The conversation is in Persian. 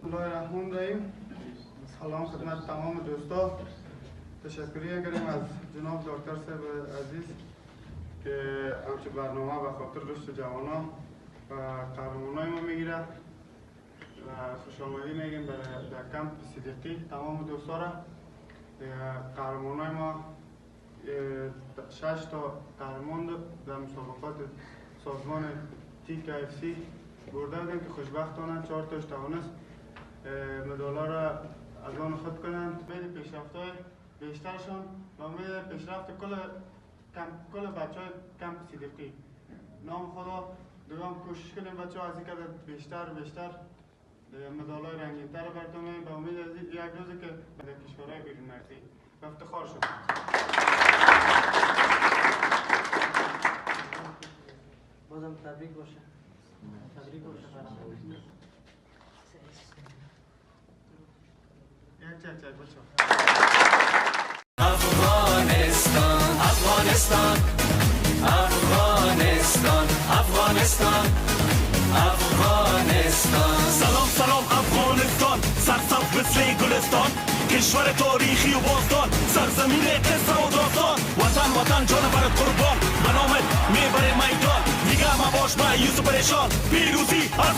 بسم الله الرحمن الرحیم. سلام خدمت تمام دوستا. تشکری کنیم از جناب دکتر صاحب عزیز که همچه برنامه به خاطر رشد جوانان و قهرمانای ما میگیره و خوش آمدی میگیم در کمپ صدیقی تمام دوستا را. قهرمانای ما 6 تا قهرمان در مسابقات سازمان TKFC برده بودن که خوشبختانه 4 تاش توانست مدالا را از آن خود کنند. امید پیشرفت‌های بیشترشان و امید پیشرفت کل بچه‌های کمپ صدیقی. نام خدا دوام کوشش کنیم بچه‌ها از این قدر بیشتر مدالای رنگین‌تر برداریم به امید از یک روزی که در کشورهای بیرون مرزی به افتخار شد. بازم تبریک باشه. تبریک باشه. یک بچه‌ها. افغانستان افغانستان افغانستان افغانستان افغانستان سلام سلام افغانستان سرسبز مثل گلستان کشور تاریخی و باستان سرزمین قصه و داستان وطن وطن جان برات قربان به نامت میبره میدان دیگه مباش مایوس و پریشان پیروزی از